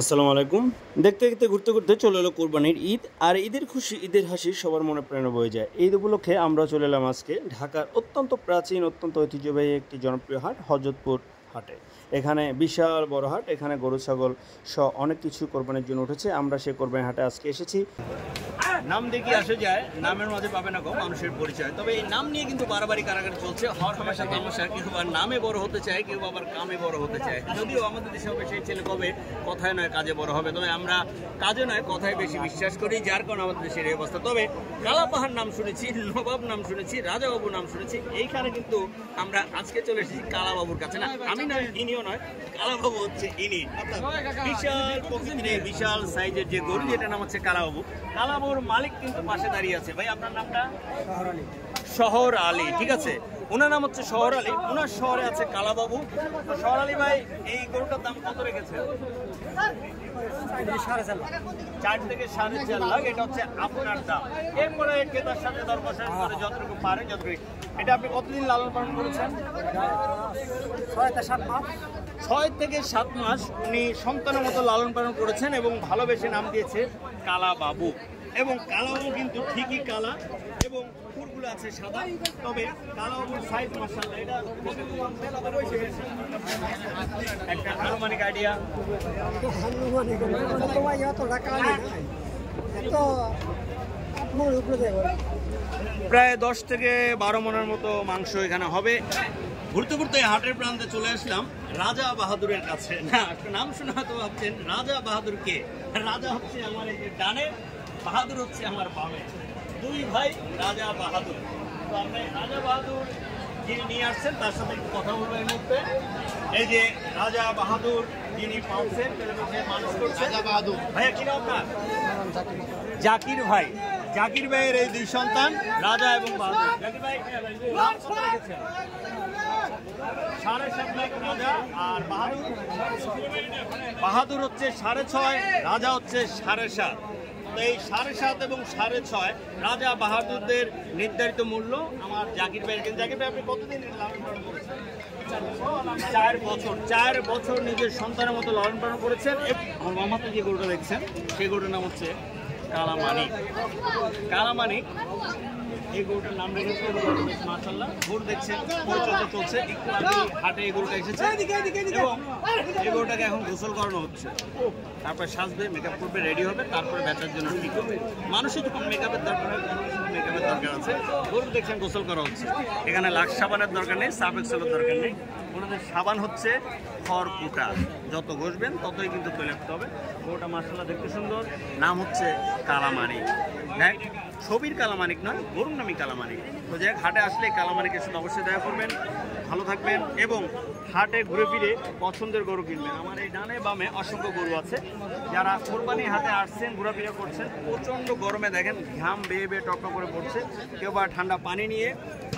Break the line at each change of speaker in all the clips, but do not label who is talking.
আসসালামু আলাইকুম। দেখতে দেখতে ঘুরতে ঘুরতে চলে এলো কোরবানির ঈদ। আর ঈদের খুশি ঈদের হাসি সবার মনে প্রাণে বয়ে যায়। ঈদ উপলক্ষে আমরা চলে এলাম আজকে ঢাকার অত্যন্ত প্রাচীন অত্যন্ত ঐতিহ্যবাহী একটি জনপ্রিয় হাট হযরতপুর হাটে। এখানে বিশাল বড় হাট, এখানে গরু ছাগল সহ অনেক কিছু কোরবানির জন্য উঠেছে। আমরা সেই কোরবানির হাটে আজকে এসেছি। নাম দেখি আসে যায়, নামের মাঝে পাবে না কম মানুষের পরিচয়। তবে এই নাম নিয়ে কিন্তু বারবারই কারাগারি চলছে, হর হামেশা তামাশা। কেউ আবার নামে বড় হতে চায়, কেউ আবার কামে বড় হতে চায়। যদিও আমাদের দেশে হবে সেই ছেলে কবে কথায় নয় কাজে বড় হবে, তবে আমরা কাজে নয় কথায় বেশি বিশ্বাস করি, যার কারণে আমাদের দেশের এই অবস্থা। তবে কালাপাহাড় নাম শুনেছি, নবাব নাম শুনেছি, রাজাবাবু নাম শুনেছি। এইখানে কিন্তু আমরা আজকে চলে এসেছি কালাবাবুর কাছে। না আমি নয়, ইনিও নয়, কালাবাবু হচ্ছে ইনি। বিশাল প্রকৃতির বিশাল সাইজের যে গরু, যেটার নাম হচ্ছে কালাবাবু। কালাবাবুর মালিক কিন্তু পাশে দাঁড়িয়ে আছে। ভাই আপনার নামটা? শহর আলী। ঠিক আছে, ওনার নাম হচ্ছে শহর আলী, ওনার শহরে আছে কালাবাবু। তো শহর আলী ভাই, এই গরুটার দাম কত রেখেছে? 4 থেকে 4.5 লাখ। এটা হচ্ছে আপনার দাম। এরপরে ক্রেতার সাথে দর কষাকষি করে যতটুকু পারে যতটুকু। এটা আপনি কতদিন লালন পালন করেছেন? 6 থেকে 7 মাস উনি সন্তানের মতো লালন পালন করেছেন এবং ভালোবেসে নাম দিয়েছে কালাবাবু। এবং কালাবাবু কিন্তু ঠিকই কালা এবং ফুলগুলো আছে সাদা। তবে কালাবাবুর সাইজ মাশাআল্লাহ, এটা একটা আনুমানিক আইডিয়া। প্রায় 10 থেকে 12 মনের মতো মাংস এখানে হবে। ঘুরতে ঘুরতে হাটের প্রান্তে চলে আসলাম রাজা বাহাদুরের কাছে। না, নাম শুনে হয়তো ভাবছেন রাজা বাহাদুর কে? রাজা হচ্ছে আমার এই যে ডানে, বাহাদুর হচ্ছে আমার বামে। দুই ভাই রাজা বাহাদুর। তো আমরা রাজা বাহাদুর যিনি নিয়ে আসছেন তার সাথে একটু কথা বলবো এই মুহূর্তে। এই যে রাজা বাহাদুর যিনি পালছেন, মানুষ করছে। রাজা বাহাদুর ভাইয়া কি নাম আপনার? জাকির ভাই। জাকির ভাইয়ের এই দুই সন্তান রাজা এবং বাহাদুর। জাকির ভাই নাম কত রেখেছেন? 7.5 লাখ রাজা, আর বাহাদুর? বাহাদুর হচ্ছে 6.5, রাজা হচ্ছে 7.5। এই 7.5 এবং 6.5 রাজা বাহাদুরদের নির্ধারিত মূল্য আমার জাকির ভাইয়ের। জাকির ভাই, আপনি কতদিন লালন পালন করেছেন? 4 বছর। 4 বছর নিজের সন্তানের মতো লালন পালন করেছেন। আমার মামাতে যে গরুটা দেখছেন সেই গরুটার নাম হচ্ছে কালামানিক। কালামানিক এই গরুটার নাম রেখেছে মাশাআল্লাহ। গরু দেখছেন পরিচর্যা চলছে। একটু আগে হাটে এই গরুটা এসেছে এবং এই গরুটাকে এখন গোসল করানো হচ্ছে। তারপরে সাজবে, মেকআপ করবে, রেডি হবে, তারপরে বেচার জন্য ঠিক হবে। মানুষের যখন মেকআপের দরকার হয়, মেকআপের দরকার আছে। গরু দেখছেন গোসল করা হচ্ছে। এখানে লাক্স সাবানের দরকার নেই, সার্ফ এক্সেলের দরকার নেই। ওনাদের সাবান হচ্ছে খড়কুটা। যত ঘষবেন ততই কিন্তু তৈলাক্ত হবে। গরুটা মাশাআল্লাহ দেখতে সুন্দর। নাম হচ্ছে কালামানিক। দেখ, ছবির কালামানিক নয়, গরুর নামই কালামানিক। তো যাই হোক, হাটে আসলে কালামানিকের সাথে অবশ্যই দেখা করবেন, ভালো থাকবেন এবং হাটে ঘুরে ফিরে পছন্দের গরু কিনবেন। আমার এই ডানে বামে অসংখ্য গরু আছে। যারা কোরবানি হাটে আসছেন, ঘোরাফেরা করছেন, প্রচণ্ড গরমে দেখেন ঘাম বেয়ে বেয়ে টকটক করে পড়ছে। কেউ বা ঠান্ডা পানি নিয়ে,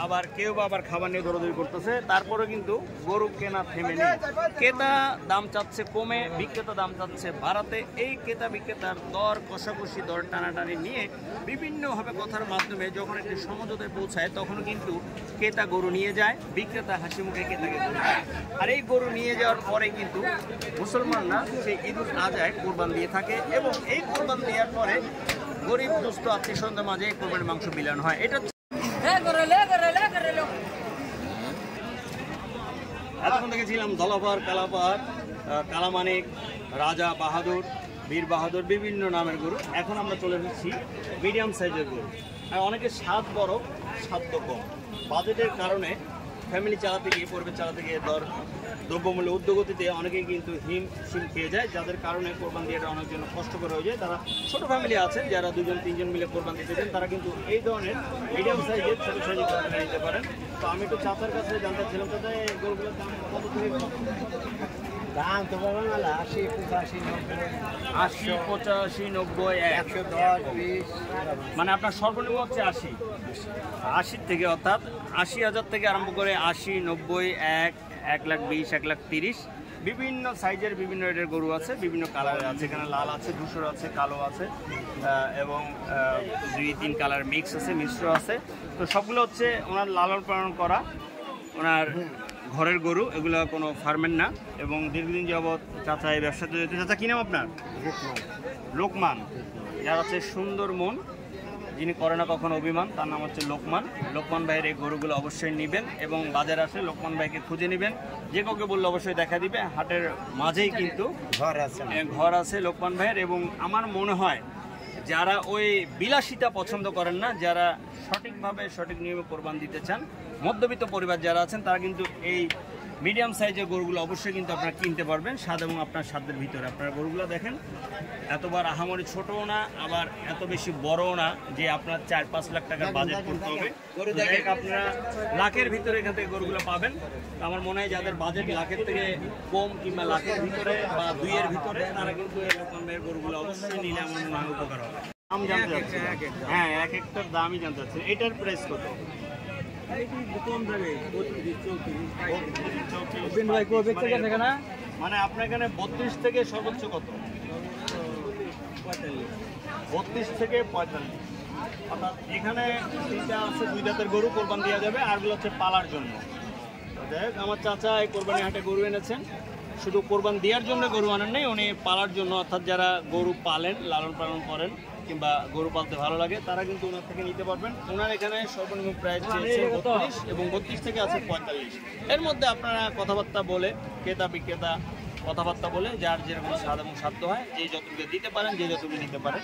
আবার কেউ বা আবার খাবার নিয়ে দৌড়াদৌড়ি করতেছে। তারপরে কিন্তু গরু কেনা থেমে নেই। ক্রেতা দাম চাচ্ছে কমে, বিক্রেতা দাম চাচ্ছে বাড়াতে। এই ক্রেতা বিক্রেতার দর কষাকষি, দর টানাটানি নিয়ে বিভিন্নভাবে কথার মাধ্যমে যখন একটি সমঝোতায় পৌঁছায়, তখনও কিন্তু ক্রেতা গরু নিয়ে যায়, বিক্রেতা হাসি মুখে ক্রেতাকে দেয়। আর এই গরু নিয়ে যাওয়ার পরে কিন্তু মুসলমানরা সেই ঈদুল আজহায় কোরবান দিয়ে থাকে এবং এই কোরবান দেওয়ার পরে গরিব দুস্থ আত্মীয় স্বজনদের মাঝে কোরবানির মাংস বিলানো হয়। এটা এতক্ষণ দেখেছিলাম ধলাপাহাড়, কালাপাহাড়, কালামানিক, রাজা বাহাদুর, বীর বাহাদুর, বিভিন্ন নামের গরু। এখন আমরা চলে এসেছি মিডিয়াম সাইজের গরু। আর অনেকে স্বাদ বড়, স্বাদ কম। বাজেটের কারণে ফ্যামিলি চালাতে গিয়ে, পরিবার চালাতে গিয়ে দ্রব্যমূল্য ঊর্ধ্বগতিতে অনেকেই কিন্তু হিমশিম খেয়ে যায়, যাদের কারণে কোরবান দিয়েটা অনেক জন্য কষ্টকর হয়ে যায়। তারা ছোটো ফ্যামিলি আছেন যারা 2-3 জন মিলে কোরবান দিতে দেন, তারা কিন্তু এই ধরনের মিডিয়াম সাইজের ছোটো সাইজের কোরবানি নিতে পারেন। তো আমি একটু চাচার কাছে জানতে ছিলাম, চাচা এই গরুগুলোর দাম কত থেকে
দাম তো বাবা 80, 85,
80, 85, 90,
110, 20।
মানে আপনার সর্বনিম্ন হচ্ছে 80 থেকে, অর্থাৎ 80,000 থেকে আরম্ভ করে 80, 90, 1,20,000, 1,30,000 বিভিন্ন সাইজের বিভিন্ন রেটের গরু আছে, বিভিন্ন কালারের আছে। এখানে লাল আছে, ধূসর আছে, কালো আছে এবং 2-3 কালার মিক্স আছে, মিশ্র আছে। তো সবগুলো হচ্ছে ওনার লালন পালন করা, ওনার ঘরের গরু, এগুলো কোনো ফার্মের না এবং দীর্ঘদিন যাবৎ চাচা এই ব্যবসাতে যেতে। চাচা কি নাম আপনার? লোকমান। যার হচ্ছে সুন্দর মন, যিনি করে না কখনো অভিমান, তার নাম হচ্ছে লোকমান। লোকমান ভাইয়ের এই গরুগুলো অবশ্যই নেবেন এবং বাজারে আসলে লোকমান ভাইকে খুঁজে নেবেন। যে কাউকে বললে অবশ্যই দেখা দিবে। হাটের মাঝেই কিন্তু ঘর আছে লোকমান ভাইয়ের। এবং আমার মনে হয় যারা ওই বিলাসিতা পছন্দ করেন না, যারা সঠিকভাবে সঠিক নিয়মে কোরবান দিতে চান, মধ্যবিত্ত পরিবার যারা আছেন, তারা কিন্তু এই মিডিয়াম সাইজের গরুগুলো অবশ্যই কিন্তু আপনারা কিনতে পারবেন স্বাদ এবং আপনার স্বাদের ভিতরে। আপনারা গরুগুলো দেখেন, এতবার আহামরি ছোটও না আবার এত বেশি বড়ও না যে আপনার 4-5 লাখ টাকার বাজেট করতে হবে। আপনারা লাখের ভিতরে এখান থেকে গরুগুলো পাবেন। আমার মনে হয় যাদের বাজেট লাখের থেকে কম কিংবা লাখের ভিতরে বা 2-এর ভিতরে, তারা কিন্তু এই রকমের গরুগুলো অবশ্যই নিলে আমার মনে হয় উপকার হবে। দাম জানতে চাচ্ছি। হ্যাঁ, এক একটার দামই জানতে চাচ্ছি। এটার প্রাইস কত? মানে আপনার এখানে 32 থেকে সর্বোচ্চ কত? 32 থেকে 45। অর্থাৎ এখানে তিনটা আছে 2 দাঁতের গরু কোরবান দেওয়া যাবে, আরগুলো হচ্ছে পালার জন্য। দেখ, আমার চাচা এই কোরবানি হাটে গরু এনেছেন, শুধু কোরবান দেওয়ার জন্য গরু আনেন নেই, উনি পালার জন্য। অর্থাৎ যারা গরু পালেন, লালন পালন করেন কিংবা গরু পালতে ভালো লাগে, তারা কিন্তু ওনার থেকে নিতে পারবেন। ওনার এখানে সর্বনিম্ন প্রাইস চেয়েছে 32 এবং 32 থেকে আছে 45। এর মধ্যে আপনারা কথাবার্তা বলে, ক্রেতা বিক্রেতা কথাবার্তা বলে, যার যেরকম স্বাদ এবং সাধ্য হয়, যে যতটুকু দিতে পারেন, যে যতটুকু নিতে পারেন।